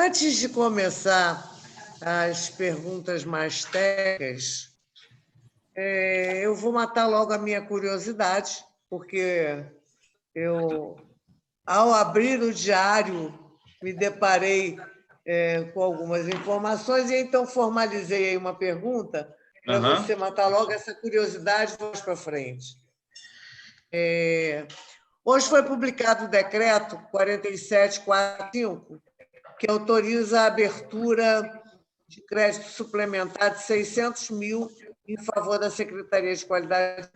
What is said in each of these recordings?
Antes de começar as perguntas mais técnicas, eu vou matar logo a minha curiosidade, porque eu, ao abrir o diário, me deparei com algumas informações, e então formalizei aí uma pergunta para você matar logo essa curiosidade e vamos para frente. Hoje foi publicado o decreto 4745, que autoriza a abertura de crédito suplementar de 600 mil em favor da Secretaria de Qualidade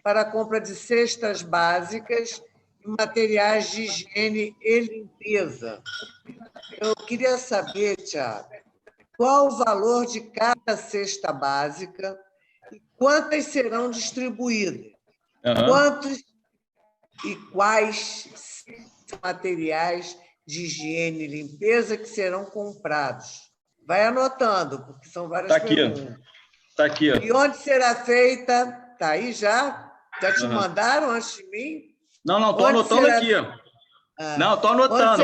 para a compra de cestas básicas e materiais de higiene e limpeza. Eu queria saber, Tiago, qual o valor de cada cesta básica e quantas serão distribuídas? Quantos e quais materiais de higiene e limpeza que serão comprados? Vai anotando, porque são várias perguntas. Está aqui. E onde será feita? Está aí já? Já te mandaram antes de mim? Não, estou anotando aqui. Não, estou anotando.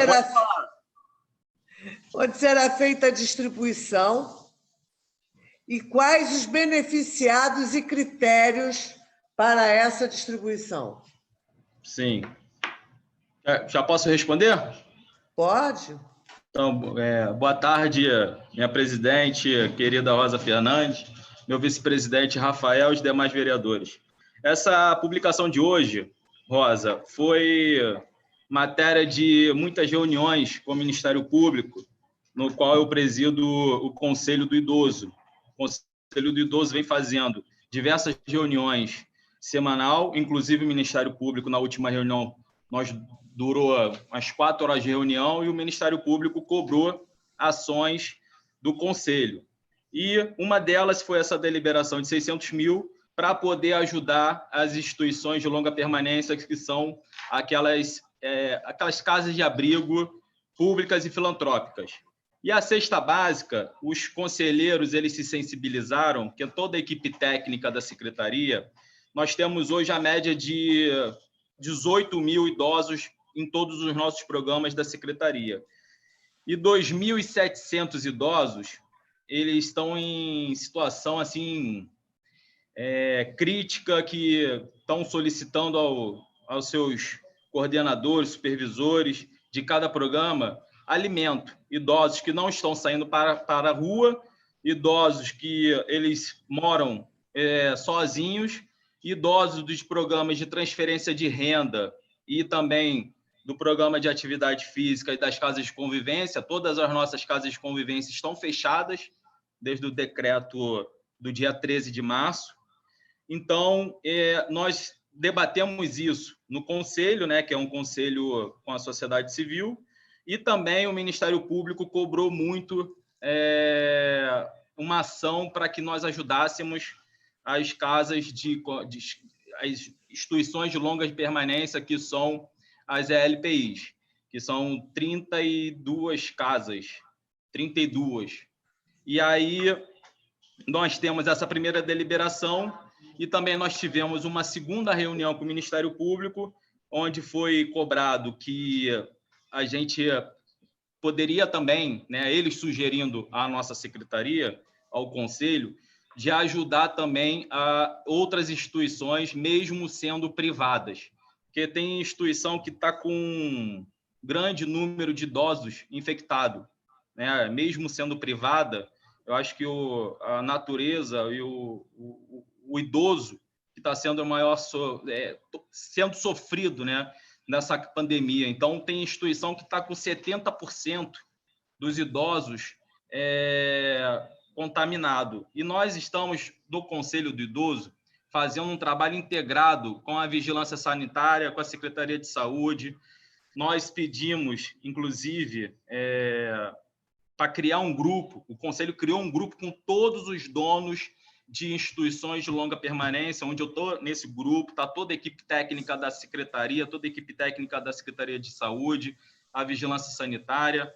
Onde será feita a distribuição e quais os beneficiados e critérios para essa distribuição? Sim. Já posso responder? Pode. Então, boa tarde, minha presidente, querida Rosa Fernandes, meu vice-presidente Rafael e os demais vereadores. Essa publicação de hoje, Rosa, foi matéria de muitas reuniões com o Ministério Público, no qual eu presido o Conselho do Idoso. O Conselho do Idoso vem fazendo diversas reuniões semanal, inclusive o Ministério Público, na última reunião, durou umas 4 horas de reunião e o Ministério Público cobrou ações do Conselho. E uma delas foi essa deliberação de 600 mil para poder ajudar as instituições de longa permanência, que são aquelas casas de abrigo públicas e filantrópicas. E a cesta básica, os conselheiros eles se sensibilizaram, que toda a equipe técnica da Secretaria, nós temos hoje a média de 18 mil idosos em todos os nossos programas da Secretaria. E 2.700 idosos, eles estão em situação assim crítica, que estão solicitando aos seus coordenadores, supervisores de cada programa alimento. Idosos que não estão saindo para a rua, idosos que eles moram sozinhos, idosos dos programas de transferência de renda e também do programa de atividade física e das casas de convivência. Todas as nossas casas de convivência estão fechadas desde o decreto do dia 13 de março. Então, nós debatemos isso no Conselho, né, que é um conselho com a sociedade civil, e também o Ministério Público cobrou muito uma ação para que nós ajudássemos as casas as instituições de longa permanência, que são as ELPIs, que são 32 casas, 32. E aí nós temos essa primeira deliberação e também nós tivemos uma segunda reunião com o Ministério Público, onde foi cobrado que a gente poderia também, né, eles sugerindo à nossa secretaria, ao Conselho, de ajudar também a outras instituições, mesmo sendo privadas. Porque tem instituição que está com um grande número de idosos infectados, né? Mesmo sendo privada, eu acho que a natureza e o idoso que está sendo o maior sendo sofrido, né, nessa pandemia. Então, tem instituição que está com 70% dos idosos contaminado. E nós estamos, no Conselho do Idoso, fazendo um trabalho integrado com a Vigilância Sanitária, com a Secretaria de Saúde. Nós pedimos, inclusive, para criar um grupo, o Conselho criou um grupo com todos os donos de instituições de longa permanência, onde eu estou nesse grupo, está toda a equipe técnica da Secretaria, toda a equipe técnica da Secretaria de Saúde, a Vigilância Sanitária.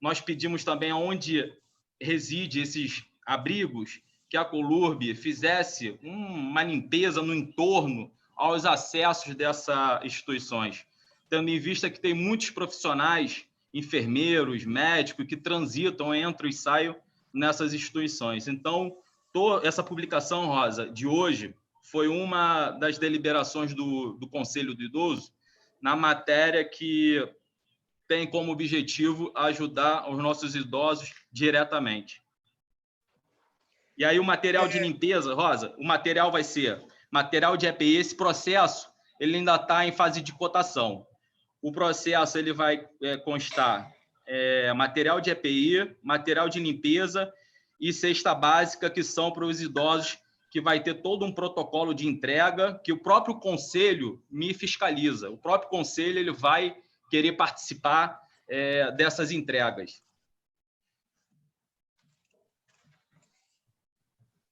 Nós pedimos também aonde reside esses abrigos, que a Colurb fizesse uma limpeza no entorno aos acessos dessas instituições, tendo em vista que tem muitos profissionais enfermeiros, médicos que transitam, entram e saem nessas instituições. Então, essa publicação, Rosa, de hoje, foi uma das deliberações do Conselho do Idoso na matéria que tem como objetivo ajudar os nossos idosos diretamente. E aí o material de limpeza, Rosa, o material vai ser material de EPI. Esse processo ele ainda está em fase de cotação. O processo ele vai constar material de EPI, material de limpeza e cesta básica, que são para os idosos, que vai ter todo um protocolo de entrega que o próprio conselho me fiscaliza. O próprio conselho ele vai querer participar dessas entregas.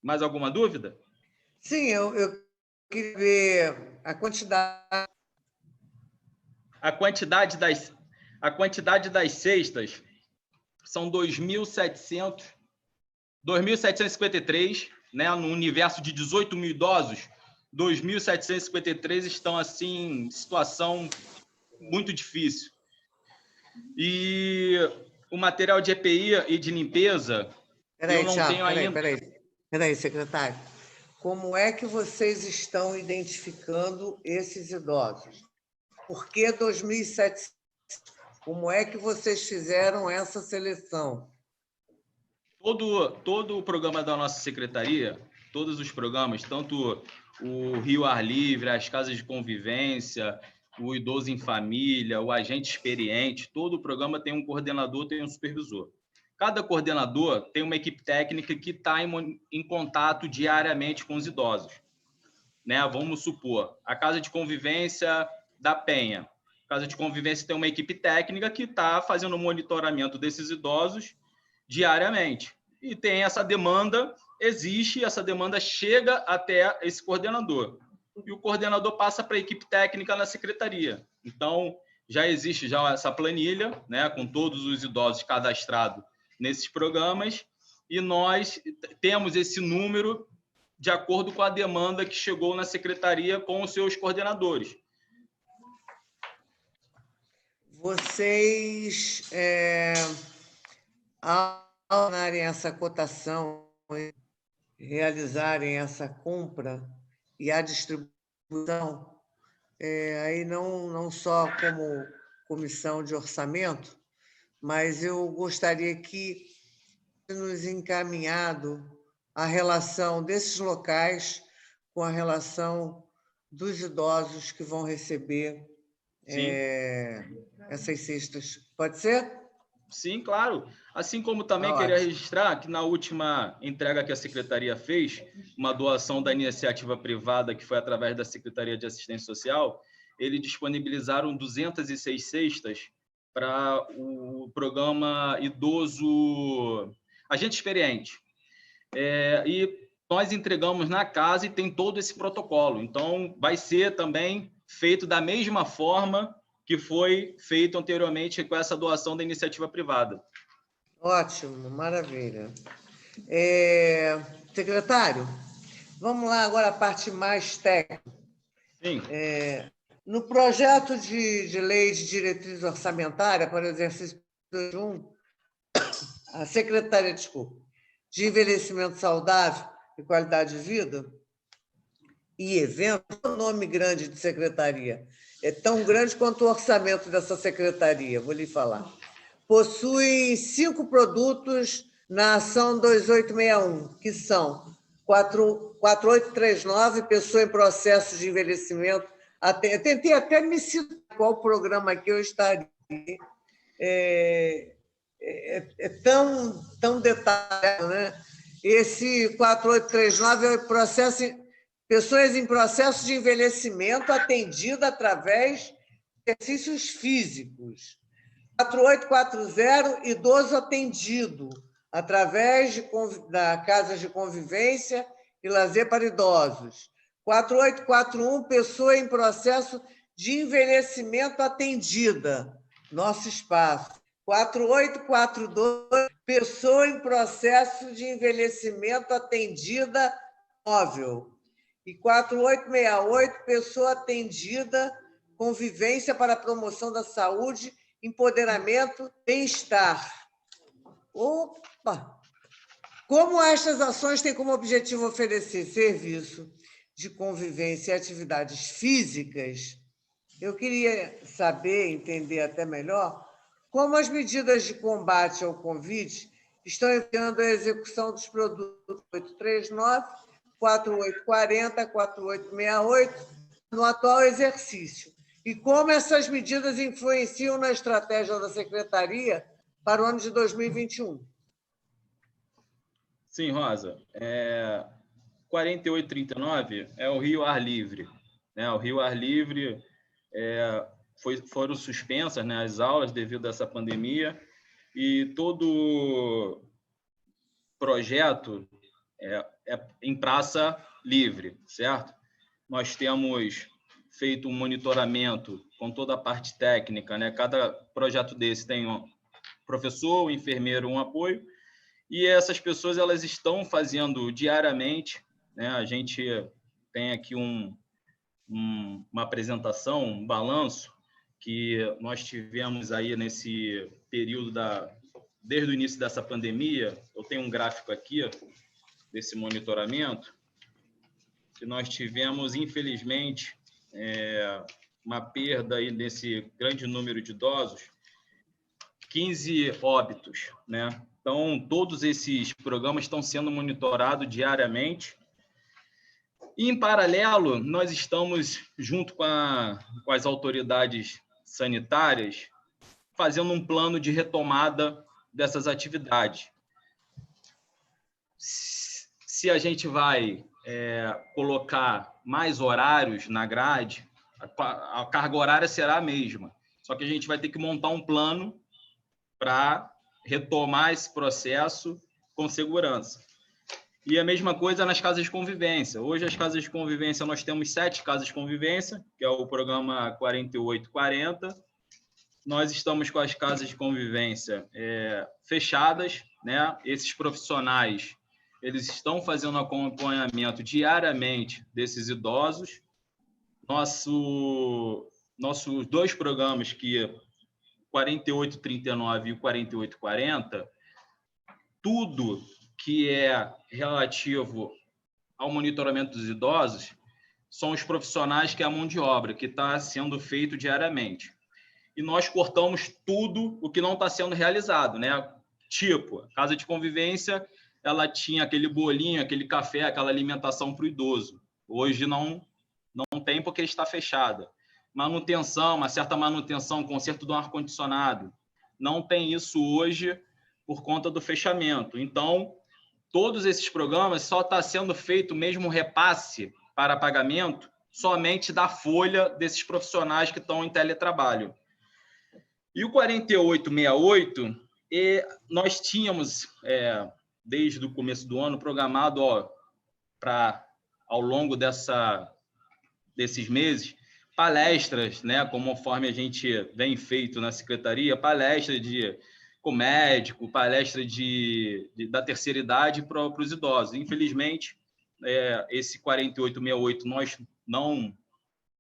Mais alguma dúvida? Sim, eu queria ver a quantidade. A quantidade das cestas são 2.753, né? No universo de 18 mil idosos, 2.753 estão assim, em situação muito difícil. E o material de EPI e de limpeza, eu não tenho ainda... Peraí, secretário. Como é que vocês estão identificando esses idosos? Por que 2.700? Como é que vocês fizeram essa seleção? Todo o programa da nossa secretaria, todos os programas, tanto o Rio Ar Livre, as casas de convivência, o idoso em família, o agente experiente, todo o programa tem um coordenador, tem um supervisor. Cada coordenador tem uma equipe técnica que está em contato diariamente com os idosos. Né? Vamos supor, a casa de convivência da Penha. A casa de convivência tem uma equipe técnica que está fazendo o monitoramento desses idosos diariamente. E tem essa demanda, essa demanda chega até esse coordenador. E o coordenador passa para a equipe técnica na secretaria. Então, já existe essa planilha, né, com todos os idosos cadastrados nesses programas, e nós temos esse número de acordo com a demanda que chegou na secretaria com os seus coordenadores. Vocês, ao darem essa cotação, realizarem essa compra e a distribuição, aí não só como comissão de orçamento, mas eu gostaria que nos encaminhado a relação desses locais com a relação dos idosos que vão receber essas cestas. Pode ser? Sim, claro. Assim como também queria registrar que na última entrega que a Secretaria fez, uma doação da iniciativa privada, que foi através da Secretaria de Assistência Social, eles disponibilizaram 206 cestas para o programa Idoso Agente Experiente. E nós entregamos na casa e tem todo esse protocolo. Então, vai ser também feito da mesma forma que foi feito anteriormente com essa doação da iniciativa privada. Ótimo, maravilha. Secretário, vamos lá agora a parte mais técnica. Sim. No projeto de lei de diretriz orçamentária para o exercício 2021, a Secretaria, de Envelhecimento Saudável e Qualidade de Vida e Evento, é um nome grande de secretaria, é tão grande quanto o orçamento dessa secretaria, vou lhe falar. Possui 5 produtos na ação 2861, que são 4839, pessoa em processo de envelhecimento. Eu tentei até me citar qual programa que eu estaria. Tão detalhado, né? Esse 4839 é o processo, pessoas em processo de envelhecimento atendida através de exercícios físicos. 4840, idoso atendido através da Casa de Convivência e Lazer para Idosos. 4841, pessoa em processo de envelhecimento atendida, nosso espaço. 4842, pessoa em processo de envelhecimento atendida, móvel. E 4868, pessoa atendida, convivência para a promoção da saúde empoderamento, bem-estar. Opa! Como estas ações têm como objetivo oferecer serviço de convivência e atividades físicas, eu queria saber, entender até melhor, como as medidas de combate ao Covid estão enviando a execução dos produtos 839, 4840, 4868 no atual exercício, e como essas medidas influenciam na estratégia da Secretaria para o ano de 2021. Sim, Rosa. 4839 é o Rio Ar Livre. Né? O Rio Ar Livre foram suspensas, né, as aulas devido a essa pandemia, e todo projeto é em praça livre, certo? Nós temos feito um monitoramento com toda a parte técnica, né? Cada projeto desse tem um professor, um enfermeiro, um apoio, e essas pessoas elas estão fazendo diariamente, né? A gente tem aqui uma apresentação, um balanço que nós tivemos aí nesse período desde o início dessa pandemia. Eu tenho um gráfico aqui desse monitoramento que nós tivemos, infelizmente, uma perda aí nesse grande número de idosos, 15 óbitos, né? Então, todos esses programas estão sendo monitorados diariamente. E, em paralelo, nós estamos, junto com as autoridades sanitárias, fazendo um plano de retomada dessas atividades. Se a gente vai colocar mais horários na grade, a carga horária será a mesma, só que a gente vai ter que montar um plano para retomar esse processo com segurança. E a mesma coisa nas casas de convivência. Hoje, as casas de convivência, nós temos 7 casas de convivência, que é o programa 4840. Nós estamos com as casas de convivência fechadas, né? Esses profissionais, eles estão fazendo acompanhamento diariamente desses idosos. Nossos 2 programas, que 4839 e o 4840, tudo que é relativo ao monitoramento dos idosos são os profissionais, que é a mão de obra, que está sendo feito diariamente. E nós cortamos tudo o que não está sendo realizado, né? Tipo, a casa de convivência, ela tinha aquele bolinho, aquele café, aquela alimentação para o idoso. Hoje não tem, porque está fechada. Manutenção, uma certa manutenção, conserto do ar-condicionado. Não tem isso hoje por conta do fechamento. Então, todos esses programas só está sendo feito mesmo repasse para pagamento somente da folha desses profissionais que estão em teletrabalho. E o 4868, nós tínhamos, desde o começo do ano, programado para, ao longo desses meses, palestras, né, conforme a gente vem feito na secretaria, palestra com médico, palestra da terceira idade para os idosos. Infelizmente, esse 4868 nós não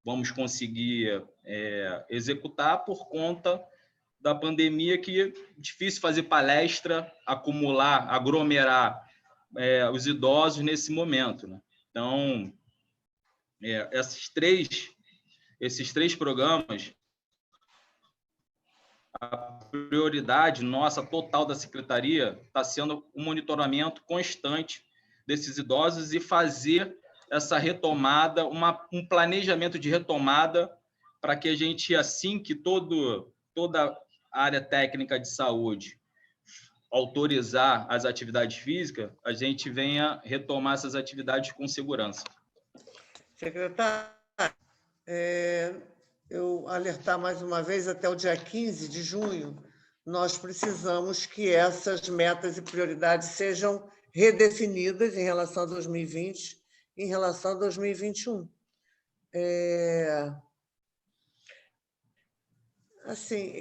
vamos conseguir executar por conta da pandemia, que é difícil fazer palestra, aglomerar os idosos nesse momento, né? Então, esses três programas, a prioridade nossa total da secretaria está sendo um monitoramento constante desses idosos e fazer essa retomada, um planejamento de retomada, para que a gente, assim que toda a área técnica de saúde autorizar as atividades físicas, a gente venha retomar essas atividades com segurança. Secretário, eu alertar mais uma vez, até o dia 15 de junho, nós precisamos que essas metas e prioridades sejam redefinidas em relação a 2020, em relação a 2021. Assim,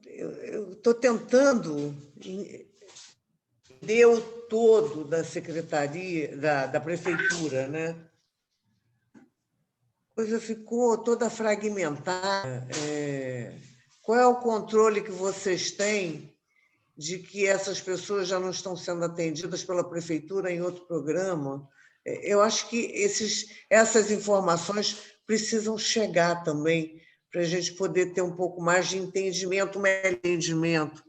eu estou tentando entender o todo da secretaria, da prefeitura, né? A coisa ficou toda fragmentada. qual é o controle que vocês têm de que essas pessoas já não estão sendo atendidas pela prefeitura em outro programa? Eu acho que essas informações precisam chegar também para a gente poder ter um pouco mais de entendimento, um melhor entendimento.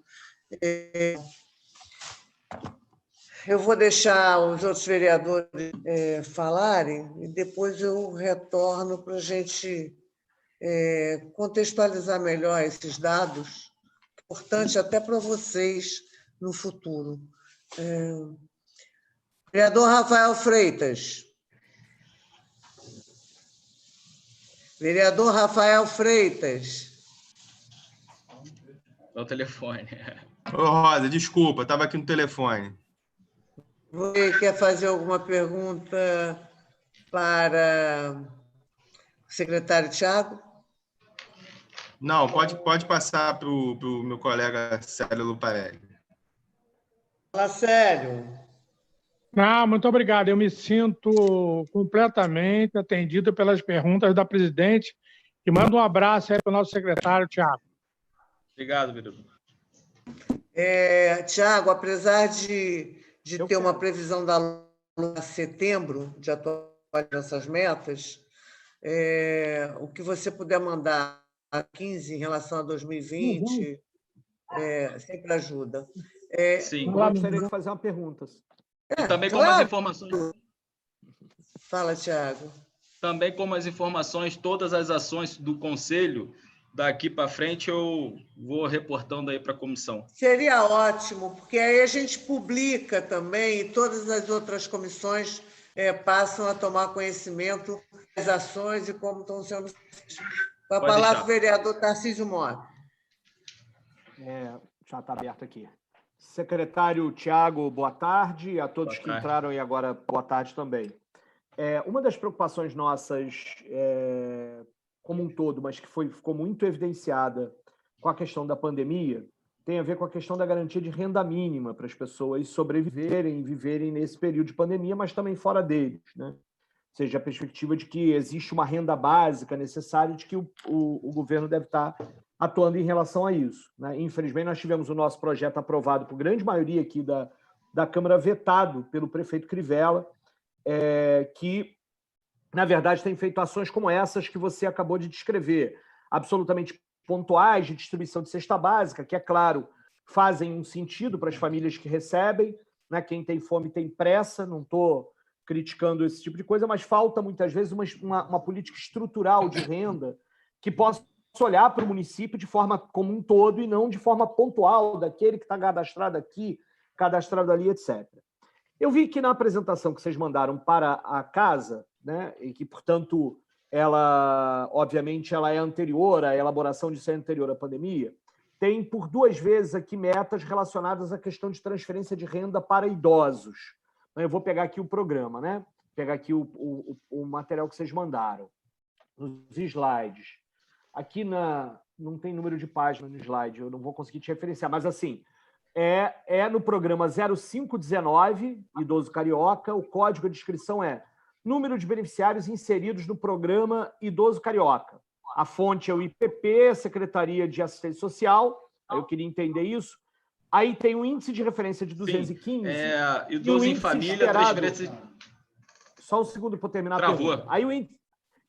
Eu vou deixar os outros vereadores falarem e depois eu retorno para a gente contextualizar melhor esses dados, importante até para vocês no futuro. Vereador Rafael Freitas. Vereador Rafael Freitas. É o telefone. Ô, Rosa, desculpa, estava aqui no telefone. Você quer fazer alguma pergunta para o secretário Tiago? Não, pode passar para o meu colega Célio Luparelli. Fala sério. Não, muito obrigado. Eu me sinto completamente atendido pelas perguntas da presidente e mando um abraço aí para o nosso secretário, Tiago. Obrigado, vereador. Tiago, apesar de ter uma previsão da LUA setembro, de atualizar essas metas, o que você puder mandar a 15 em relação a 2020, sempre ajuda. Sim. Eu gostaria de fazer uma pergunta. E também claro. como as informações... Fala, Tiago. Também como as informações, todas as ações do Conselho, daqui para frente eu vou reportando aí para a comissão. Seria ótimo, porque aí a gente publica também e todas as outras comissões passam a tomar conhecimento das ações e como estão sendo feitas. Com a palavra, o vereador Tarcísio Mota. Já está aberto aqui. Secretário Tiago, boa tarde. A todos que entraram e agora, boa tarde também. Uma das preocupações nossas, como um todo, mas que ficou muito evidenciada com a questão da pandemia, tem a ver com a questão da garantia de renda mínima para as pessoas sobreviverem e viverem nesse período de pandemia, mas também fora deles, né? Ou seja, a perspectiva de que existe uma renda básica necessária, de que o governo deve estar atuando em relação a isso, né? Infelizmente, nós tivemos o nosso projeto aprovado por grande maioria aqui da Câmara, vetado pelo prefeito Crivella, que, na verdade, tem feito ações como essas que você acabou de descrever, absolutamente pontuais de distribuição de cesta básica, que, é claro, fazem um sentido para as famílias que recebem, né? Quem tem fome tem pressa, não estou criticando esse tipo de coisa, mas falta, muitas vezes, uma política estrutural de renda que possa olhar para o município de forma como um todo e não de forma pontual, daquele que está cadastrado aqui, cadastrado ali, etc. Eu vi que na apresentação que vocês mandaram para a casa, né, e que, portanto, ela, obviamente, ela é anterior, a elaboração disso é anterior à pandemia, tem por 2 vezes aqui metas relacionadas à questão de transferência de renda para idosos. Eu vou pegar aqui o programa, né? Pegar aqui o material que vocês mandaram, nos slides. Aqui não tem número de página no slide, eu não vou conseguir te referenciar, mas assim, no programa 0519, Idoso Carioca, o código de inscrição é número de beneficiários inseridos no programa Idoso Carioca. A fonte é o IPP, Secretaria de Assistência Social, aí eu queria entender isso. Aí tem um índice de referência de 215. Idoso em família, transferência... Só um segundo para eu terminar a pergunta. Aí o índice...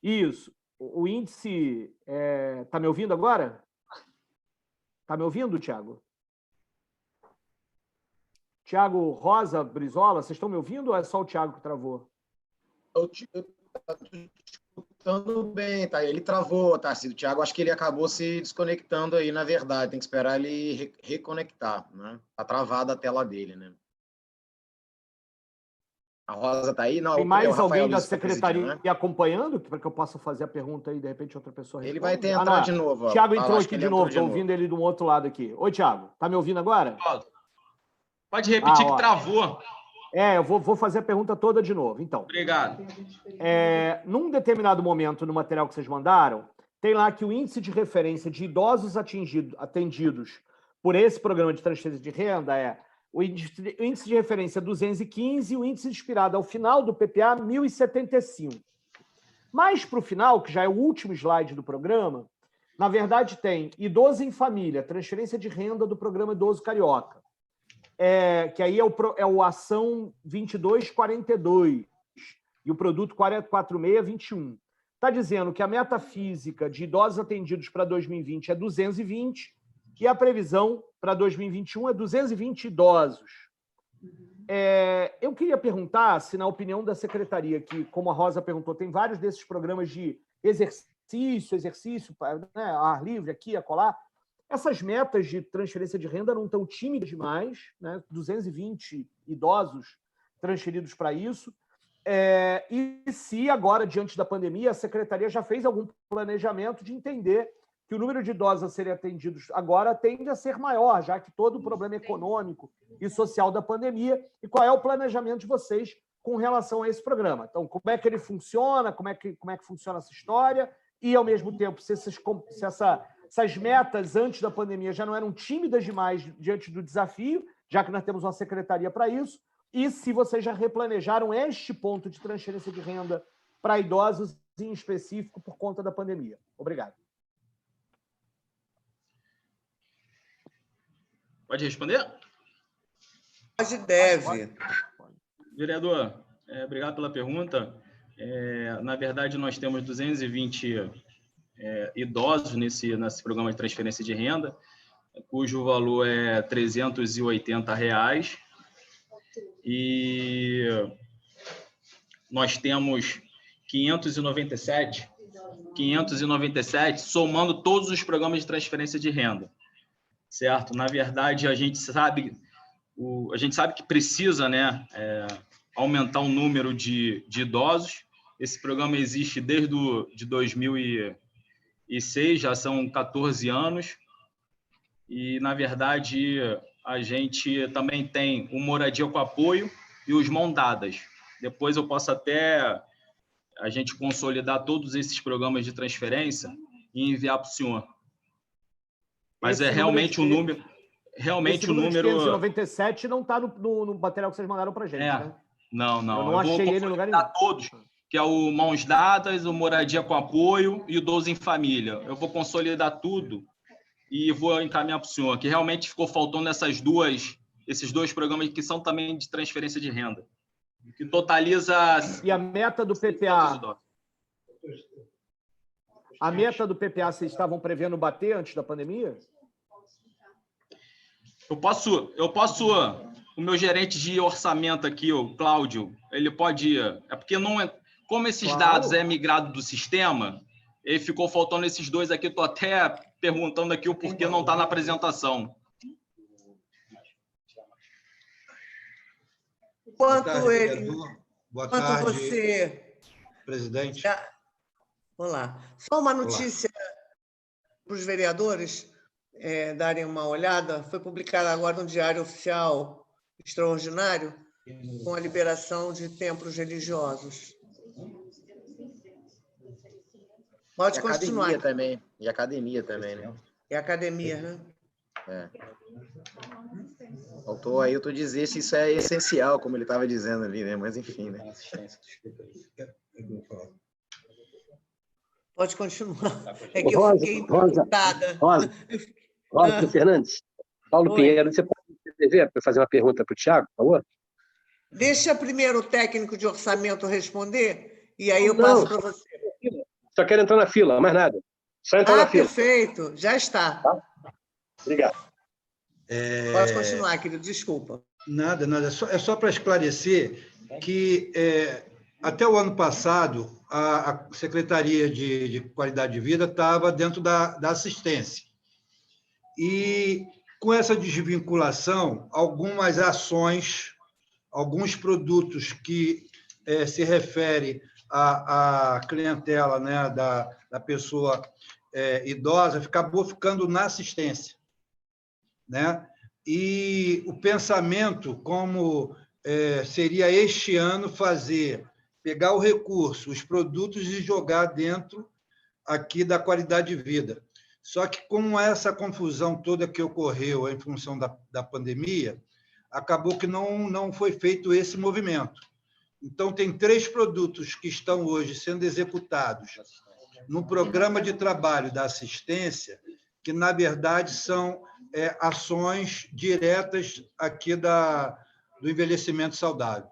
Isso. O índice... Está me ouvindo agora? Está me ouvindo, Tiago? Tiago Rosa, Brizola, vocês estão me ouvindo ou é só o Tiago que travou? Eu estou escutando bem, tá? Ele travou, Tarcísio. O Tiago, acho que ele acabou se desconectando aí, na verdade. Tem que esperar ele reconectar, né? Está travada a tela dele, né? A Rosa está aí? Não, tem mais alguém da Luiz secretaria acompanhando, para que eu possa fazer a pergunta aí, de repente outra pessoa responde? Ele vai tentar de novo. Tiago entrou aqui de novo, estou ouvindo ele do outro lado aqui. Oi, Tiago, está me ouvindo agora? Pode repetir que travou. Eu vou fazer a pergunta toda de novo, então. Obrigado. Num determinado momento, no material que vocês mandaram, tem lá que o índice de referência de idosos atendidos por esse programa de transferência de renda é o índice de referência 215 e o índice inspirado ao final do PPA 1075. Mais para o final, que já é o último slide do programa, Na verdade, tem idoso em família, transferência de renda do programa Idoso Carioca, que aí é o Ação 2242 e o produto 4621. Está dizendo que a meta física de idosos atendidos para 2020 é 220 e a previsão para 2021 é 220 idosos. Eu queria perguntar se, na opinião da secretaria, que, como a Rosa perguntou, tem vários desses programas de exercício, né, ar livre, aqui, acolá, essas metas de transferência de renda não estão tímidas demais, né? 220 idosos transferidos para isso. E se agora, diante da pandemia, a secretaria já fez algum planejamento de entender que o número de idosos a serem atendidos agora tende a ser maior, já que todo o problema econômico e social da pandemia, e qual é o planejamento de vocês com relação a esse programa? Então, como é que ele funciona, como é que funciona essa história, e, ao mesmo tempo, se essas metas antes da pandemia já não eram tímidas demais diante do desafio, já que nós temos uma secretaria para isso, e se vocês já replanejaram este ponto de transferência de renda para idosos em específico por conta da pandemia. Obrigado. Pode responder? Pode, deve. Vereador, obrigado pela pergunta. Na verdade, nós temos 220 idosos nesse programa de transferência de renda, cujo valor é R$ 380. E nós temos 597, somando todos os programas de transferência de renda, certo? Na verdade, a gente sabe que precisa, né, aumentar o número de idosos. Esse programa existe desde de 2006, já são 14 anos, e, na verdade, a gente também tem o Moradia com Apoio e os Mãos Dadas. Depois eu posso até a gente consolidar todos esses programas de transferência e enviar para o senhor. Mas realmente o número... Realmente o número... 597 não está no material que vocês mandaram para a gente, né? Não. Eu não achei ele em lugar nenhum. Todos, que é o Mãos Dadas, o Moradia com Apoio e o Idoso em Família. Eu vou consolidar tudo e vou encaminhar para o senhor, que realmente ficou faltando esses dois programas que são também de transferência de renda, que totaliza... E a meta do PPA? A meta do PPA vocês estavam prevendo bater antes da pandemia? Eu posso... O meu gerente de orçamento aqui, o Cláudio, ele pode... porque não é... Como esses dados migrado do sistema, ele ficou faltando esses dois aqui, estou até perguntando aqui o porquê não está na apresentação. Enquanto Boa tarde, você... presidente. Olá. Só uma notícia para os vereadores darem uma olhada. Foi publicado agora no Diário Oficial Extraordinário com a liberação de templos religiosos. Pode continuar. E academia também, né? E academia, né? Faltou aí tu dizer se isso é essencial, como ele estava dizendo ali, né? Mas enfim, né? Pode continuar. É que eu fiquei impactada. Rosa Fernandes, Paulo Pinheiro, você pode me escrever para fazer uma pergunta para o Thiago, por favor? Deixa primeiro o técnico de orçamento responder e aí eu passo para você. Só quero entrar na fila, mais nada. Só entrar na fila. Perfeito, já está. Tá? Obrigado. Pode continuar, querido, desculpa. Nada. É só para esclarecer que até o ano passado a Secretaria de Qualidade de Vida estava dentro da assistência. E com essa desvinculação, algumas ações, alguns produtos que se referem à clientela, né, da pessoa idosa, acabou ficando na assistência, né? E o pensamento, como seria este ano pegar o recurso, os produtos e jogar dentro aqui da qualidade de vida. Só que com essa confusão toda que ocorreu em função da pandemia, acabou que não foi feito esse movimento. Então, tem 3 produtos que estão hoje sendo executados no programa de trabalho da assistência, que, na verdade, são ações diretas aqui do envelhecimento saudável.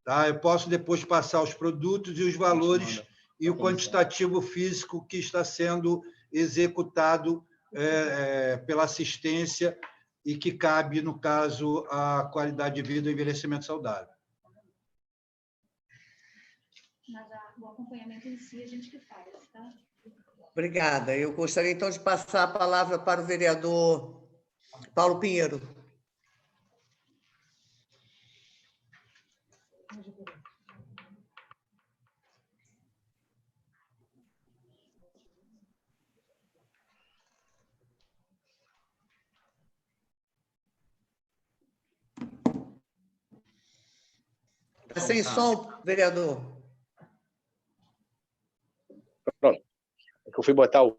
Tá? Eu posso depois passar os produtos e os valores e o quantitativo físico que está sendo executado pela assistência e que cabe, no caso, a qualidade de vida e o envelhecimento saudável. Mas o acompanhamento em si a gente que faz, tá? Obrigada. Eu gostaria, então, de passar a palavra para o vereador Paulo Pinheiro. Está sem som, vereador. Pronto. Eu fui botar o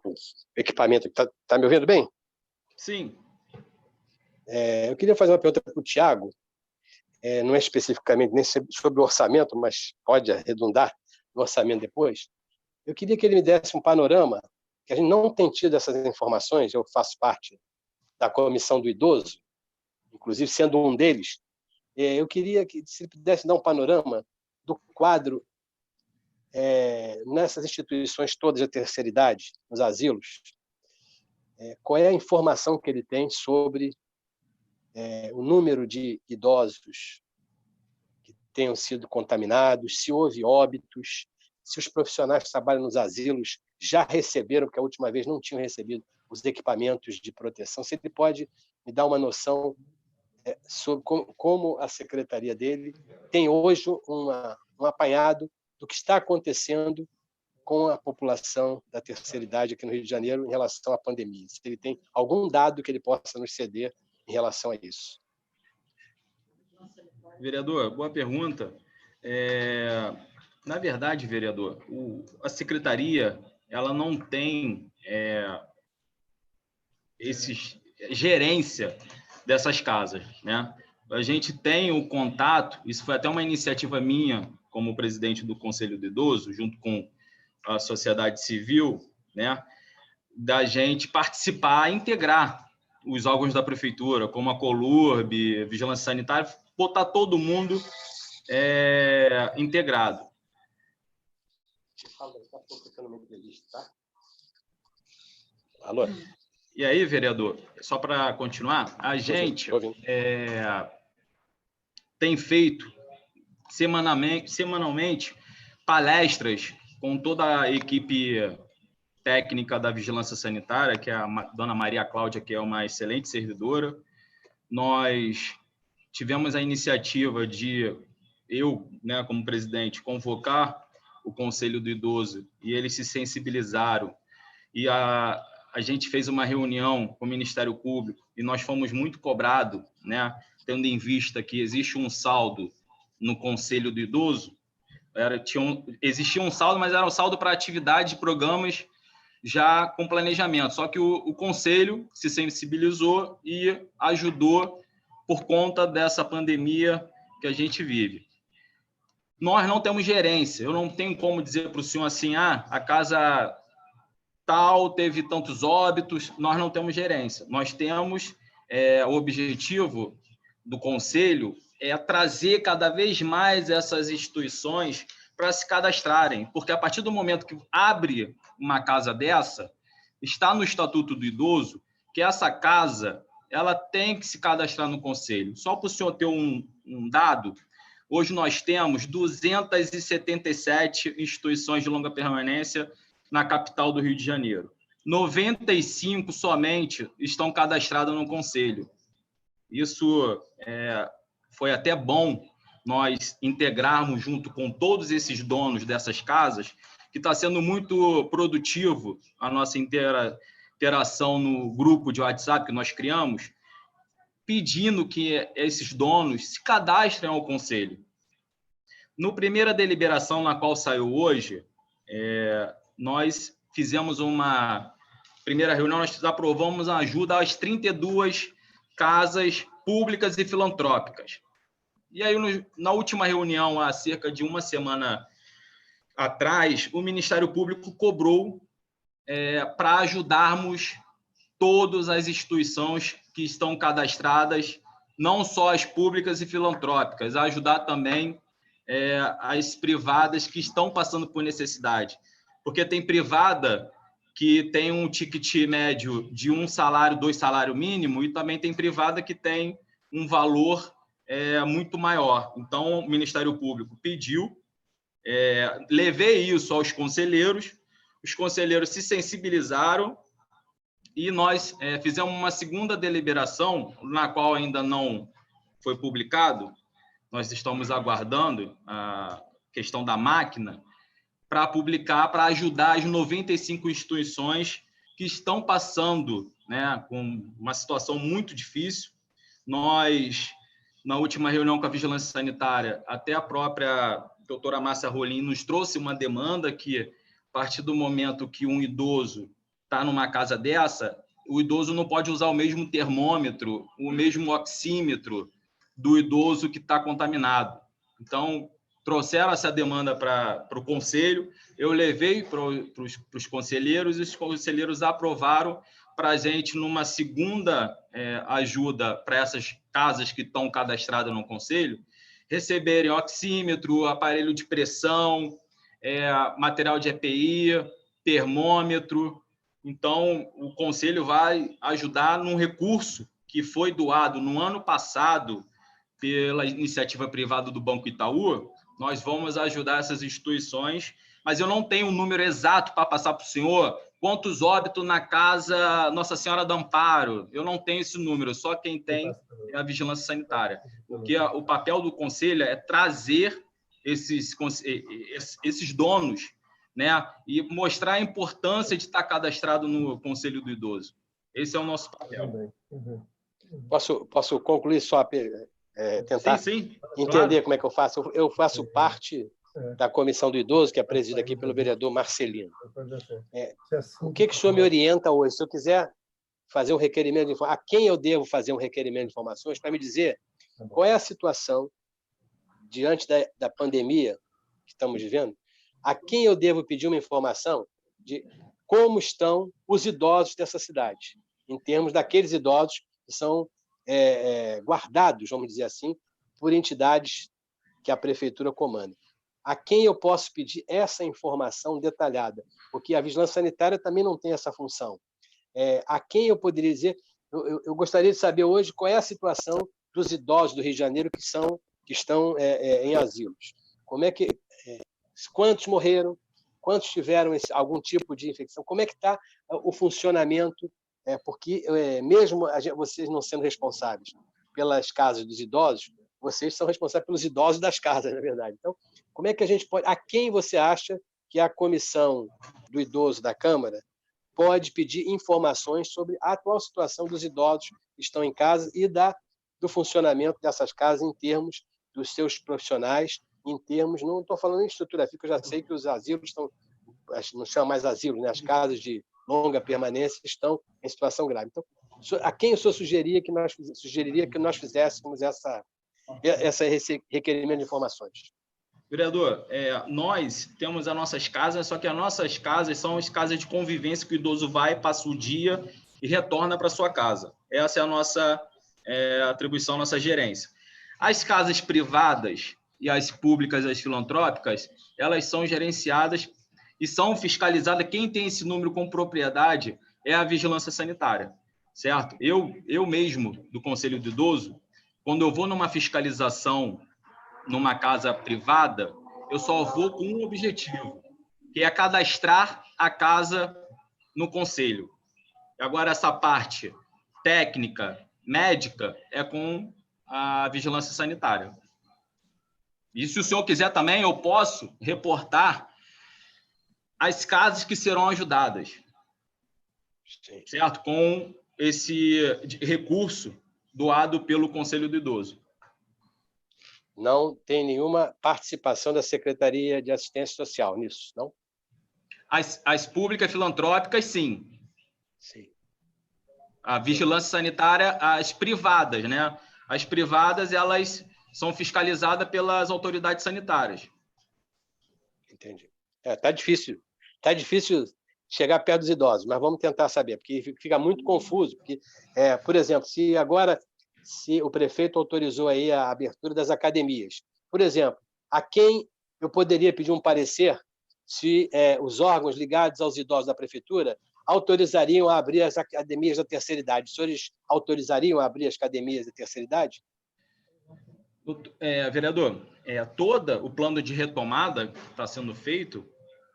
equipamento. Está me ouvindo bem? Sim. Eu queria fazer uma pergunta para o Tiago. Não é especificamente nem sobre o orçamento, mas pode arredondar no orçamento depois. Eu queria que ele me desse um panorama, que a gente não tem tido essas informações. Eu faço parte da Comissão do Idoso, inclusive sendo um deles. Eu queria que, se ele pudesse dar um panorama do quadro nessas instituições todas de terceira idade, nos asilos, qual é a informação que ele tem sobre o número de idosos que tenham sido contaminados, se houve óbitos, se os profissionais que trabalham nos asilos já receberam, porque a última vez não tinham recebido os equipamentos de proteção. Se ele pode me dar uma noção sobre como a secretaria dele tem hoje um apanhado do que está acontecendo com a população da terceira idade aqui no Rio de Janeiro em relação à pandemia. Se ele tem algum dado que ele possa nos ceder em relação a isso. Vereador, boa pergunta. Na verdade, vereador, a secretaria ela não tem gerência dessas casas, né? A gente tem o contato, isso foi até uma iniciativa minha como presidente do Conselho do Idoso, junto com a sociedade civil, né, da gente participar, integrar os órgãos da prefeitura, como a Colurb, Vigilância Sanitária, botar todo mundo integrado. Alô? E aí, vereador, só para continuar, a gente tem feito semanalmente palestras com toda a equipe técnica da Vigilância Sanitária, que é a dona Maria Cláudia, que é uma excelente servidora. Nós tivemos a iniciativa de eu, né, como presidente, convocar o Conselho do Idoso, e eles se sensibilizaram, e a gente fez uma reunião com o Ministério Público, e nós fomos muito cobrados, né, tendo em vista que existe um saldo no Conselho do Idoso. Existia um saldo, mas era um saldo para atividade de programas já com planejamento. Só que o Conselho se sensibilizou e ajudou por conta dessa pandemia que a gente vive. Nós não temos gerência. Eu não tenho como dizer para o senhor assim, a casa tal teve tantos óbitos. Nós não temos gerência. Nós temos o objetivo do Conselho trazer cada vez mais essas instituições para se cadastrarem, porque a partir do momento que abre uma casa dessa, está no Estatuto do Idoso que essa casa ela tem que se cadastrar no Conselho. Só para o senhor ter um dado, hoje nós temos 277 instituições de longa permanência na capital do Rio de Janeiro. 95 somente estão cadastradas no Conselho. Isso foi até bom nós integrarmos junto com todos esses donos dessas casas, que está sendo muito produtivo a nossa interação no grupo de WhatsApp que nós criamos, pedindo que esses donos se cadastrem ao Conselho. No primeira deliberação na qual saiu hoje, nós fizemos uma primeira reunião, nós aprovamos a ajuda às 32 casas públicas e filantrópicas. E aí, na última reunião, há cerca de uma semana atrás, o Ministério Público cobrou para ajudarmos todas as instituições que estão cadastradas, não só as públicas e filantrópicas, a ajudar também as privadas que estão passando por necessidade. Porque tem privada que tem um ticket médio de 1 salário, 2 salários mínimo, e também tem privada que tem um valor muito maior. Então, o Ministério Público pediu, levei isso aos conselheiros, os conselheiros se sensibilizaram e nós fizemos uma segunda deliberação, na qual ainda não foi publicado. Nós estamos aguardando a questão da máquina para publicar, para ajudar as 95 instituições que estão passando, né, com uma situação muito difícil. Nós, na última reunião com a Vigilância Sanitária, até a própria doutora Márcia Rolim nos trouxe uma demanda que, a partir do momento que um idoso está numa casa dessa, o idoso não pode usar o mesmo termômetro, o mesmo oxímetro do idoso que está contaminado. Então, trouxeram essa demanda para o Conselho, eu levei para os conselheiros, e os conselheiros aprovaram para a gente, numa segunda ajuda para essas casas que estão cadastradas no Conselho, receberem oxímetro, aparelho de pressão, material de EPI, termômetro. Então, o Conselho vai ajudar num recurso que foi doado no ano passado pela iniciativa privada do Banco Itaú. Nós vamos ajudar essas instituições, mas eu não tenho um número exato para passar para o senhor. Quantos óbitos na casa Nossa Senhora do Amparo? Eu não tenho esse número, só quem tem é a Vigilância Sanitária. Porque o papel do Conselho é trazer esses donos, né, e mostrar a importância de estar cadastrado no Conselho do Idoso. Esse é o nosso papel. Posso concluir só, tentar sim, entender claro. como é que eu faço? Eu faço parte da Comissão do Idoso, que é presidida aqui pelo vereador Marcelino. O que o senhor me orienta hoje? Se eu quiser fazer um requerimento de informações, a quem eu devo fazer um requerimento de informações para me dizer qual é a situação diante da pandemia que estamos vivendo? A quem eu devo pedir uma informação de como estão os idosos dessa cidade, em termos daqueles idosos que são guardados, vamos dizer assim, por entidades que a prefeitura comanda. A quem eu posso pedir essa informação detalhada? Porque a vigilância sanitária também não tem essa função. A quem eu poderia dizer... Eu gostaria de saber hoje qual é a situação dos idosos do Rio de Janeiro que estão em asilos. Como é que... quantos morreram? Quantos tiveram algum tipo de infecção? Como é que está o funcionamento? Porque mesmo vocês não sendo responsáveis pelas casas dos idosos, vocês são responsáveis pelos idosos das casas, na verdade. Então, como é que a gente pode... A quem você acha que a Comissão do Idoso da Câmara pode pedir informações sobre a atual situação dos idosos que estão em casa e do funcionamento dessas casas em termos dos seus profissionais, em termos... Não estou falando em estrutura física, eu já sei que os asilos estão... Não chama mais asilos, né? As casas de longa permanência estão em situação grave. Então, a quem o senhor sugeriria que nós fizéssemos esse requerimento de informações? Vereador, nós temos as nossas casas, só que as nossas casas são as casas de convivência que o idoso vai, passa o dia e retorna para sua casa. Essa é a nossa atribuição, nossa gerência. As casas privadas e as públicas, as filantrópicas, elas são gerenciadas e são fiscalizadas. Quem tem esse número com propriedade é a Vigilância Sanitária, certo? Eu mesmo, do Conselho do Idoso, quando eu vou numa fiscalização numa casa privada, eu só vou com um objetivo, que é cadastrar a casa no Conselho. Agora, essa parte técnica, médica, é com a Vigilância Sanitária. E se o senhor quiser também, eu posso reportar as casas que serão ajudadas, certo? Com esse recurso doado pelo Conselho do Idoso. Não tem nenhuma participação da Secretaria de Assistência Social nisso, não? As públicas filantrópicas, sim. Sim. A Vigilância Sanitária, as privadas, né? As privadas, elas são fiscalizadas pelas autoridades sanitárias. Entendi. Tá difícil. Tá difícil chegar perto dos idosos, mas vamos tentar saber, porque fica muito confuso. Porque, por exemplo, se o prefeito autorizou aí a abertura das academias, por exemplo, a quem eu poderia pedir um parecer se os órgãos ligados aos idosos da prefeitura autorizariam a abrir as academias da terceira idade? Os senhores autorizariam a abrir as academias da terceira idade? Vereador, todo o plano de retomada que está sendo feito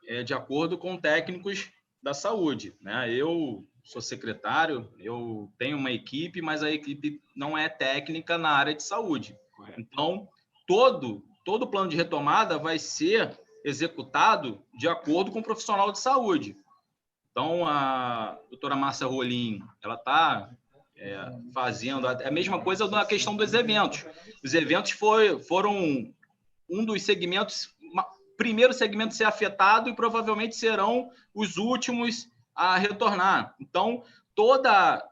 é de acordo com técnicos da saúde, né? Eu sou secretário, eu tenho uma equipe, mas a equipe não é técnica na área de saúde. Então, todo o plano de retomada vai ser executado de acordo com o profissional de saúde. Então, a doutora Márcia Rolim, ela está fazendo a mesma coisa na questão dos eventos. Os eventos foram um dos segmentos, primeiro segmento a ser afetado e provavelmente serão os últimos a retornar. Então, toda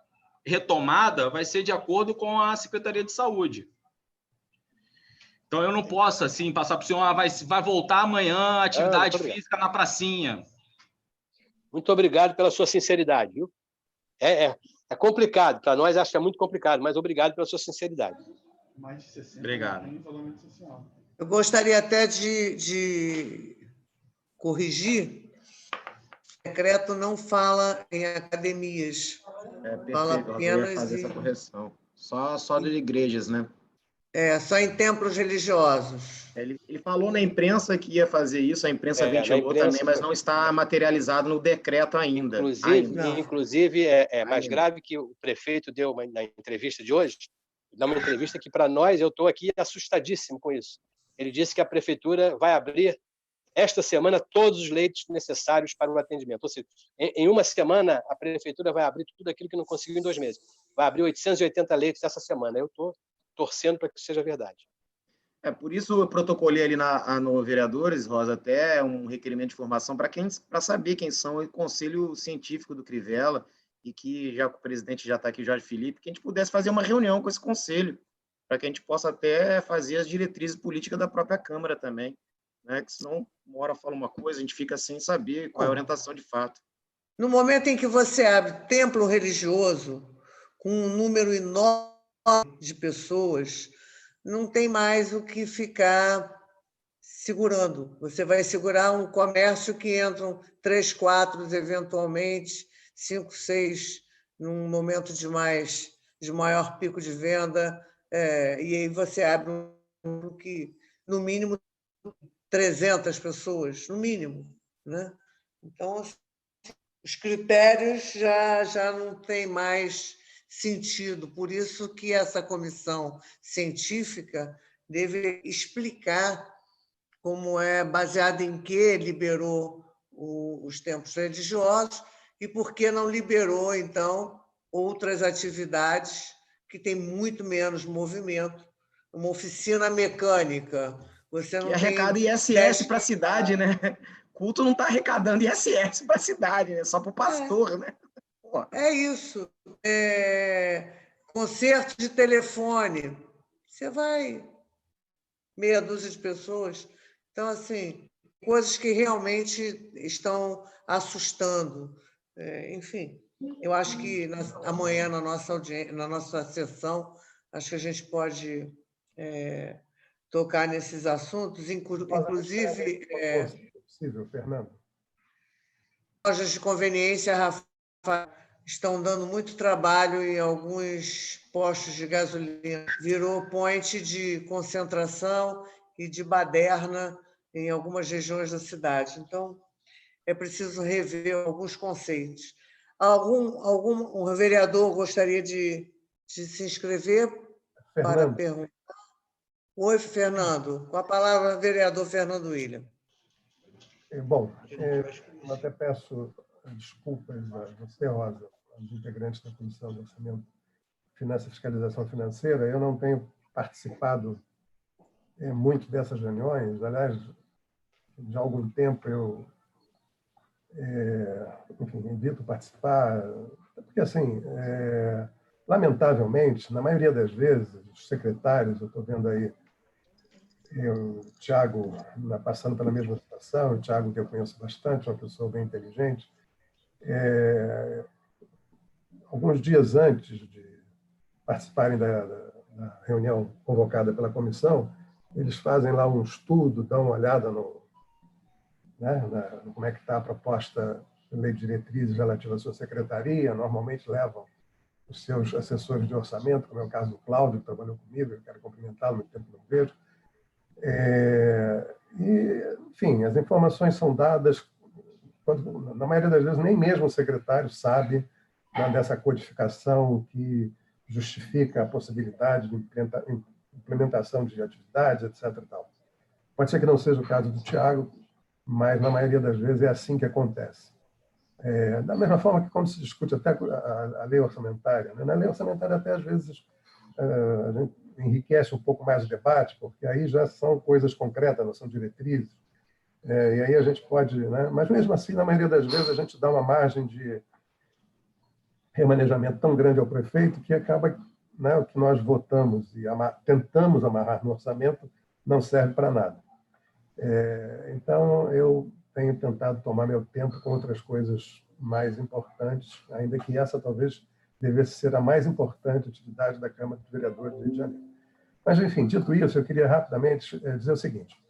retomada vai ser de acordo com a Secretaria de Saúde. Então, eu não posso, assim, passar por cima, vai voltar amanhã atividade física na pracinha. Muito obrigado pela sua sinceridade, viu? É complicado, para nós acho que é muito complicado, mas obrigado pela sua sinceridade. Obrigado. Eu gostaria até de corrigir. O decreto não fala em academias. Fala apenas eu fazer essa correção. Só de igrejas, né? Só em templos religiosos. Ele falou na imprensa que ia fazer isso, a imprensa ventilou também, mas não está materializado no decreto ainda. Inclusive mais grave que o prefeito deu na entrevista de hoje, dá uma entrevista que, para nós, eu estou aqui assustadíssimo com isso. Ele disse que a prefeitura vai abrir, esta semana, todos os leitos necessários para o atendimento. Ou seja, em uma semana, a prefeitura vai abrir tudo aquilo que não conseguiu em 2 meses. Vai abrir 880 leitos essa semana. Eu estou torcendo para que seja verdade. Por isso eu protocolei ali no Vereadores, Rosa, até um requerimento de informação para saber quem são o Conselho Científico do Crivella, e que já o presidente já está aqui, Jorge Felipe, que a gente pudesse fazer uma reunião com esse conselho, para que a gente possa até fazer as diretrizes políticas da própria Câmara também, né? Que senão uma hora fala uma coisa, a gente fica sem saber qual é a orientação de fato. No momento em que você abre templo religioso, com um número enorme de pessoas, não tem mais o que ficar segurando. Você vai segurar um comércio que entram 3, 4, eventualmente 5, 6, num momento de maior pico de venda, e aí você abre um que, no mínimo, 300 pessoas, no mínimo, né? Então, os critérios já não têm mais sentido. Por isso que essa comissão científica deve explicar como baseado em que liberou os templos religiosos e por que não liberou, então, outras atividades que têm muito menos movimento. Uma oficina mecânica. Você não arrecada ISS para a cidade, né? Culto não está arrecadando ISS para a cidade, né? Só para o pastor, né? É isso. Concerto de telefone. Você vai, meia dúzia de pessoas. Então, assim, coisas que realmente estão assustando. Enfim, eu acho que amanhã, na nossa sessão, acho que a gente pode tocar nesses assuntos, inclusive... possível, Fernando. Lojas de conveniência, Rafa, estão dando muito trabalho em alguns postos de gasolina. Virou point de concentração e de baderna em algumas regiões da cidade. Então, é preciso rever alguns conceitos. Algum vereador gostaria de se inscrever para perguntar? Oi, Fernando. Com a palavra, vereador Fernando William. Bom, eu até peço desculpas a você, Rosa, aos integrantes da Comissão de Orçamento, Finanças e Fiscalização Financeira. Eu não tenho participado muito dessas reuniões. Aliás, já há algum tempo eu evito participar, porque, assim, lamentavelmente, na maioria das vezes, os secretários, eu estou vendo aí o Tiago, passando pela mesma situação, o Tiago, que eu conheço bastante, uma pessoa bem inteligente, alguns dias antes de participarem da reunião convocada pela comissão, eles fazem lá um estudo, dão uma olhada no como é que está a proposta de lei de diretrizes relativa à sua secretaria, normalmente levam os seus assessores de orçamento, como é o caso do Cláudio, que trabalhou comigo, eu quero cumprimentá-lo, muito tempo não vejo. Enfim, as informações são dadas, na maioria das vezes, nem mesmo o secretário sabe dessa codificação que justifica a possibilidade de implementação de atividades, etc. E tal. Pode ser que não seja o caso do Tiago, mas, na maioria das vezes, é assim que acontece. Da mesma forma que, quando se discute até a lei orçamentária, né? Na lei orçamentária, até, às vezes, a gente enriquece um pouco mais o debate, porque aí já são coisas concretas, não são diretrizes. E aí a gente pode... Né? Mas, mesmo assim, na maioria das vezes, a gente dá uma margem de remanejamento tão grande ao prefeito que acaba, né, o que nós votamos e tentamos amarrar no orçamento não serve para nada. Então, eu tenho tentado tomar meu tempo com outras coisas mais importantes, ainda que essa talvez devesse ser a mais importante atividade da Câmara de Vereadores do Rio de Janeiro. Mas, enfim, dito isso, eu queria rapidamente dizer o seguinte.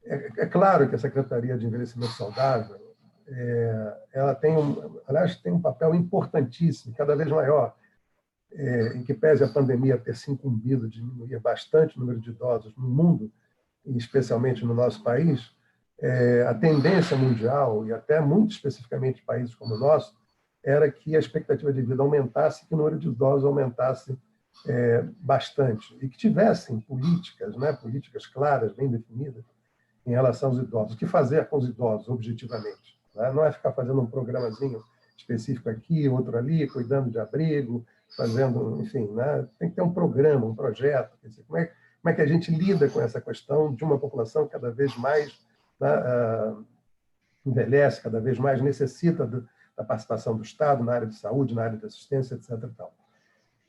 É claro que a Secretaria de Envelhecimento Saudável ela tem um papel importantíssimo, cada vez maior, em que pese a pandemia ter se incumbido de diminuir bastante o número de idosos no mundo, e especialmente no nosso país, a tendência mundial, e até muito especificamente em países como o nosso, era que a expectativa de vida aumentasse, que o número de idosos aumentasse bastante, e que tivessem políticas, né, políticas claras, bem definidas, em relação aos idosos. O que fazer com os idosos, objetivamente? Né? Não é ficar fazendo um programazinho específico aqui, outro ali, cuidando de abrigo, fazendo, enfim, né? Tem que ter um programa, um projeto. Quer dizer, como é que a gente lida com essa questão de uma população que cada vez mais, né, envelhece, cada vez mais necessita da participação do Estado na área de saúde, na área de assistência, etc. E tal.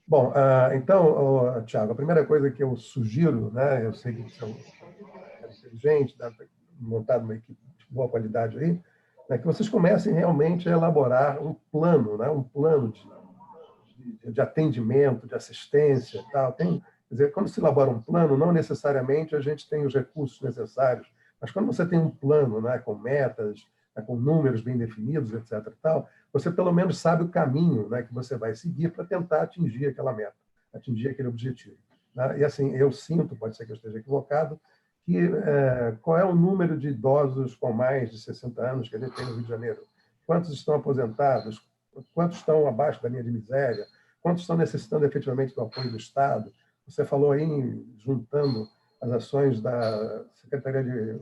Bom, então, Tiago, a primeira coisa que eu sugiro, né, eu sei que são inteligentes, dá para montar uma equipe de boa qualidade aí, né, que vocês comecem realmente a elaborar um plano, né, um plano de atendimento, de assistência e tal. Quer dizer, quando se elabora um plano, não necessariamente a gente tem os recursos necessários, mas quando você tem um plano, né, com metas, né, com números bem definidos, etc. e tal, você pelo menos sabe o caminho, né, que você vai seguir para tentar atingir aquela meta, atingir aquele objetivo. Né? E assim, eu sinto, pode ser que eu esteja equivocado, que qual é o número de idosos com mais de 60 anos que a gente tem no Rio de Janeiro? Quantos estão aposentados? Quantos estão abaixo da linha de miséria? Quantos estão necessitando efetivamente do apoio do Estado? Você falou aí, juntando as ações da Secretaria de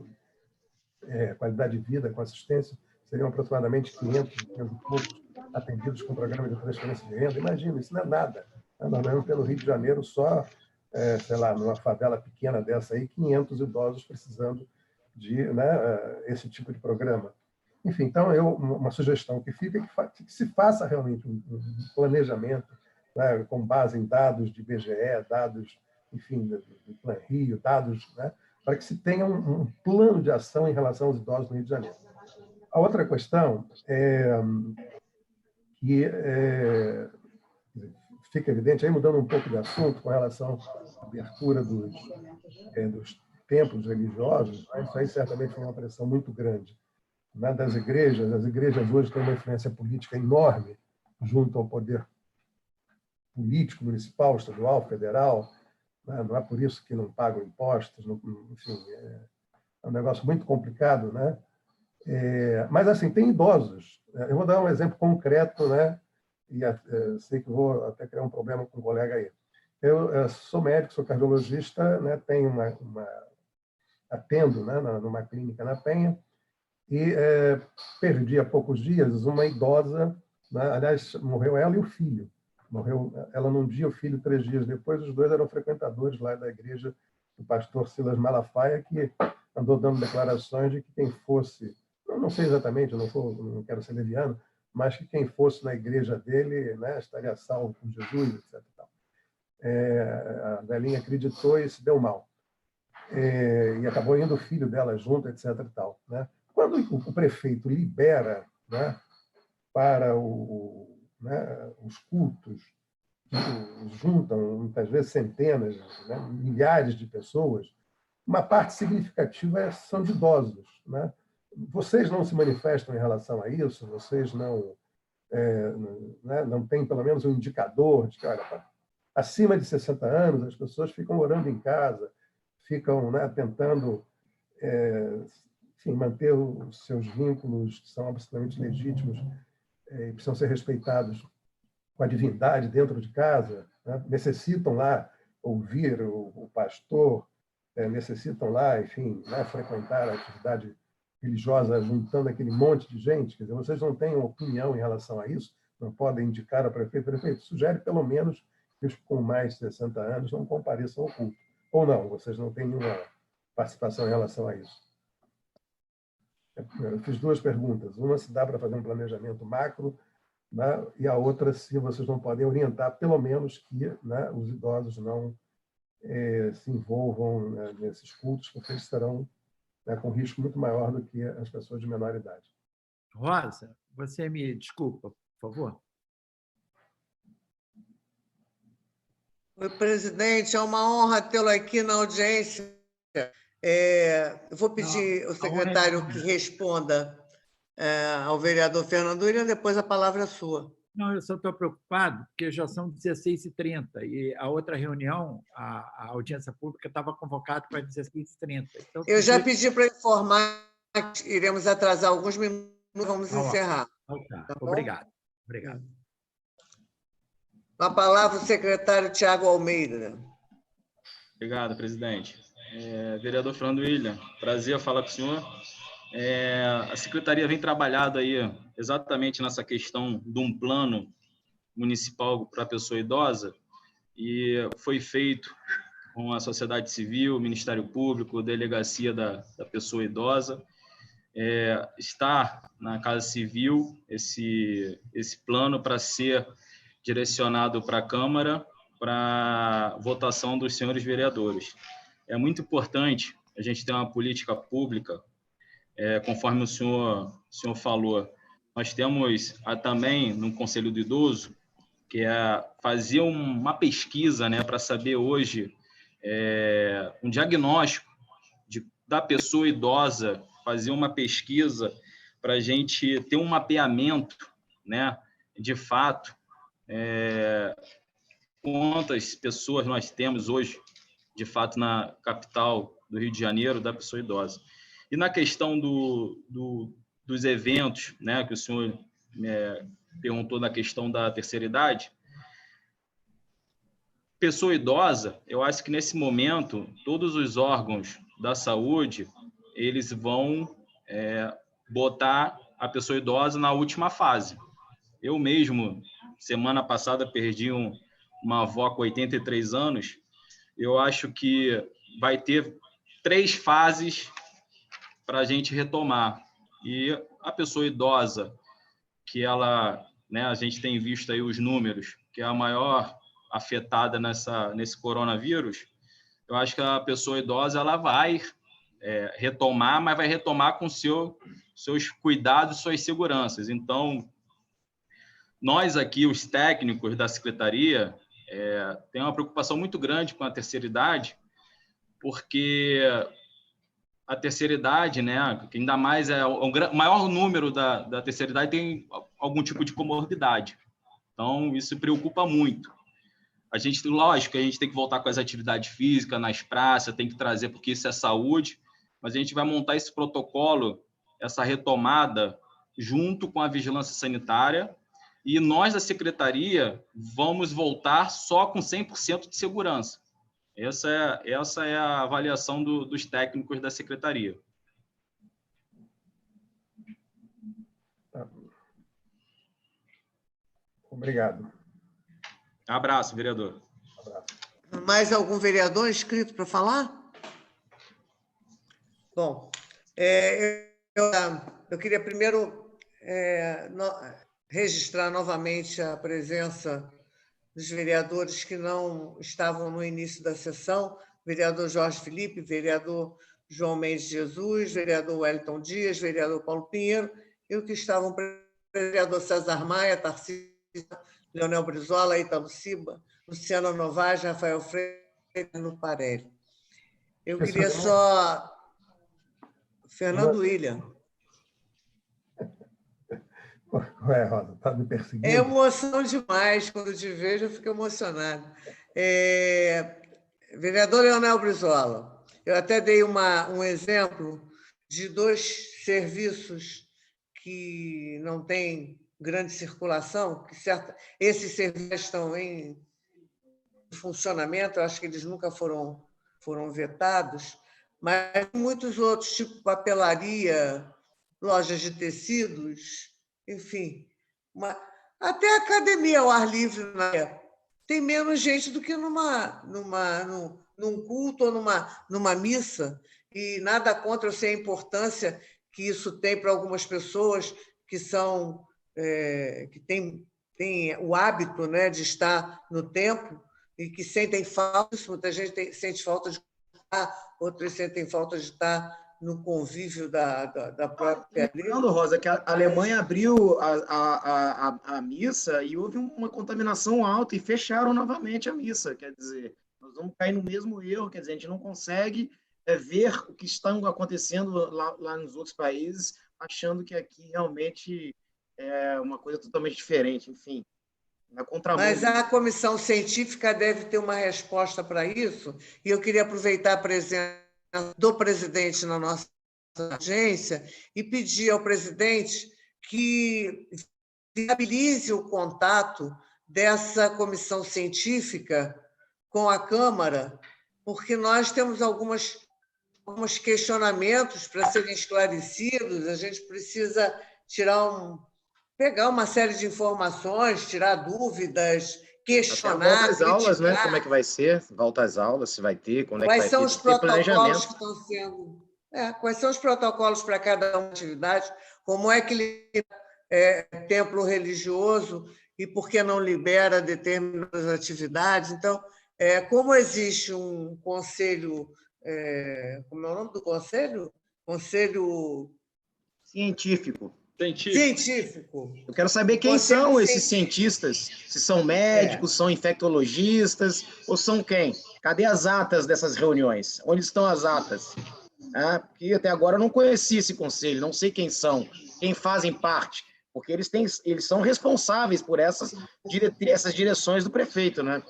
Qualidade de Vida com assistência, seriam aproximadamente 500 e poucos atendidos com o programa de transferência de renda. Imagina, isso não é nada. Nós vemos pelo Rio de Janeiro só, sei lá, numa favela pequena dessa aí, 500 idosos precisando de, né, esse tipo de programa. Enfim, então, uma sugestão que fica é que se faça realmente um planejamento, né, com base em dados de IBGE, dados, enfim, do Plan Rio, dados, né, para que se tenha um plano de ação em relação aos idosos no Rio de Janeiro. A outra questão é que fica evidente, aí mudando um pouco de assunto com relação à abertura dos templos religiosos, né, isso aí certamente foi uma pressão muito grande, né, das igrejas. As igrejas hoje têm uma influência política enorme junto ao poder político, municipal, estadual, federal, né? Não é por isso que não pagam impostos, enfim, é um negócio muito complicado, né? Mas, assim, tem idosos. Eu vou dar um exemplo concreto, né? E sei que vou até criar um problema com um colega aí. Eu sou médico, sou cardiologista, né? Tenho atendo, né, numa clínica na Penha, e perdi há poucos dias uma idosa, né? Aliás, morreu ela e o filho. Morreu ela num dia, o filho 3 dias depois. Os dois eram frequentadores lá da igreja do pastor Silas Malafaia, que andou dando declarações de que quem fosse, não sei exatamente, eu não quero ser leviano, mas que quem fosse na igreja dele, né, estaria salvo com Jesus, etc. A velhinha acreditou e se deu mal. e acabou indo o filho dela junto, etc. E tal, né? Quando o prefeito libera, né, para os cultos, que juntam muitas vezes centenas, né, milhares de pessoas, uma parte significativa são de idosos, né? Vocês não se manifestam em relação a isso? Vocês não têm pelo menos um indicador de que, olha, acima de 60 anos as pessoas ficam orando em casa, ficam, né, tentando enfim, manter os seus vínculos, que são absolutamente legítimos e precisam ser respeitados, com a divindade dentro de casa, né? Necessitam lá ouvir o pastor, necessitam lá, enfim, né, frequentar a atividade religiosa juntando aquele monte de gente. Quer dizer, vocês não têm uma opinião em relação a isso? Não podem indicar ao prefeito? Prefeito, sugere pelo menos que os com mais de 60 anos não compareçam ao culto. Ou não, vocês não têm nenhuma participação em relação a isso? Eu fiz duas perguntas. Uma, se dá para fazer um planejamento macro, né? E a outra, se vocês não podem orientar, pelo menos, que, né, os idosos não se envolvam, né, nesses cultos, porque eles estarão, né, com risco muito maior do que as pessoas de menor idade. Rosa, você me desculpa, por favor. Oi, presidente, é uma honra tê-lo aqui na audiência. Eu vou pedir ao secretário que responda ao vereador Fernando William, depois a palavra é sua. Não, eu só estou preocupado, porque já são 16h30 e a outra reunião, a audiência pública, estava convocada para 16h30. Então, eu já pedi para informar que iremos atrasar alguns minutos, vamos encerrar. Tá. Obrigado. Obrigado. Com a palavra, o secretário Tiago Almeida. Obrigado, presidente. Vereador Fernando William, prazer falar com o senhor. A secretaria vem trabalhando aí exatamente nessa questão de um plano municipal para a pessoa idosa, e foi feito com a sociedade civil, Ministério Público, Delegacia da Pessoa Idosa. Está na Casa Civil esse plano para ser direcionado para a Câmara para votação dos senhores vereadores. É muito importante a gente ter uma política pública, conforme o senhor falou. Nós temos também no Conselho do Idoso, que é fazer uma pesquisa, né, para saber hoje um diagnóstico da pessoa idosa, fazer uma pesquisa para a gente ter um mapeamento, né, de fato, quantas pessoas nós temos hoje, de fato, na capital do Rio de Janeiro, da pessoa idosa. E na questão dos eventos, né, que o senhor perguntou na questão da terceira idade, pessoa idosa, eu acho que nesse momento, todos os órgãos da saúde, eles vão botar a pessoa idosa na última fase. Eu mesmo, semana passada, perdi uma avó com 83 anos. Eu acho que vai ter 3 fases para a gente retomar. E a pessoa idosa, que ela, né, a gente tem visto aí os números, que é a maior afetada nesse coronavírus, eu acho que a pessoa idosa ela vai retomar, mas vai retomar com seus cuidados, suas seguranças. Então, nós aqui, os técnicos da secretaria, tem uma preocupação muito grande com a terceira idade, porque a terceira idade, né, que ainda mais o maior número da terceira idade tem algum tipo de comorbidade. Então, isso preocupa muito. Lógico, a gente tem que voltar com as atividades físicas nas praças, tem que trazer, porque isso é saúde, mas a gente vai montar esse protocolo, essa retomada, junto com a vigilância sanitária, e nós, da secretaria, vamos voltar só com 100% de segurança. Essa é a avaliação dos técnicos da secretaria. Obrigado. Abraço, vereador. Abraço. Mais algum vereador inscrito para falar? Bom, eu queria primeiro registrar novamente a presença dos vereadores que não estavam no início da sessão, vereador Jorge Felipe, vereador João Mendes Jesus, vereador Wellington Dias, vereador Paulo Pinheiro, e o que estavam presentes, vereador César Maia, Tarcísio, Leonel Brizola, Ítalo Ciba, Luciano Novaes, Rafael Freire e no Parelli. Eu queria só... Fernando William. Ué, Rosa, está me perseguindo? É emoção demais. Quando te vejo, eu fico emocionado. Vereador Leonel Brizola, eu até dei um exemplo de 2 serviços que não têm grande circulação, que esses serviços estão em funcionamento, eu acho que eles nunca foram vetados, mas muitos outros, tipo papelaria, lojas de tecidos, enfim. Até a academia ao ar livre, né? Tem menos gente do que num culto ou numa missa, e nada contra, eu sei a importância que isso tem para algumas pessoas que têm o hábito, né, de estar no templo e que sentem falta. Muita gente sente falta de estar, outros sentem falta de estar no convívio da própria... Lembrando, Rosa, que a Alemanha abriu a missa e houve uma contaminação alta e fecharam novamente a missa. Quer dizer, nós vamos cair no mesmo erro, quer dizer, a gente não consegue ver o que está acontecendo lá nos outros países, achando que aqui realmente é uma coisa totalmente diferente, enfim. Mas a comissão científica deve ter uma resposta para isso, e eu queria aproveitar a presença do presidente na nossa audiência e pedir ao presidente que viabilize o contato dessa comissão científica com a Câmara, porque nós temos alguns questionamentos para serem esclarecidos, a gente precisa pegar uma série de informações, tirar dúvidas, questionar. Volta às aulas, né? Como é que vai ser? Volta às aulas, se vai ter, quando é que vai ter? Quais são os protocolos que estão sendo... quais são os protocolos para cada uma atividade? Como é que templo religioso e por que não libera determinadas atividades? Então, como existe um conselho... como é o nome do conselho? Conselho... Científico. Científico. Eu quero saber quem são esses cientistas. Se são médicos, são infectologistas, ou são quem? Cadê as atas dessas reuniões? Onde estão as atas? Porque até agora eu não conheci esse conselho, não sei quem são, quem fazem parte, porque eles são responsáveis por essas direções do prefeito, né?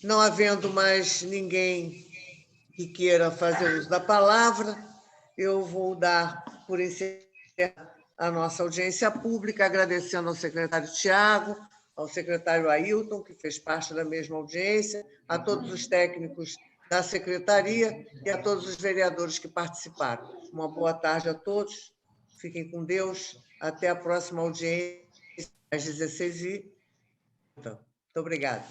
Não havendo mais ninguém que queira fazer uso da palavra, eu vou dar por encerrada a nossa audiência pública, agradecendo ao secretário Tiago, ao secretário Ailton, que fez parte da mesma audiência, a todos os técnicos da secretaria e a todos os vereadores que participaram. Uma boa tarde a todos, fiquem com Deus, até a próxima audiência, às 16h. Muito obrigada.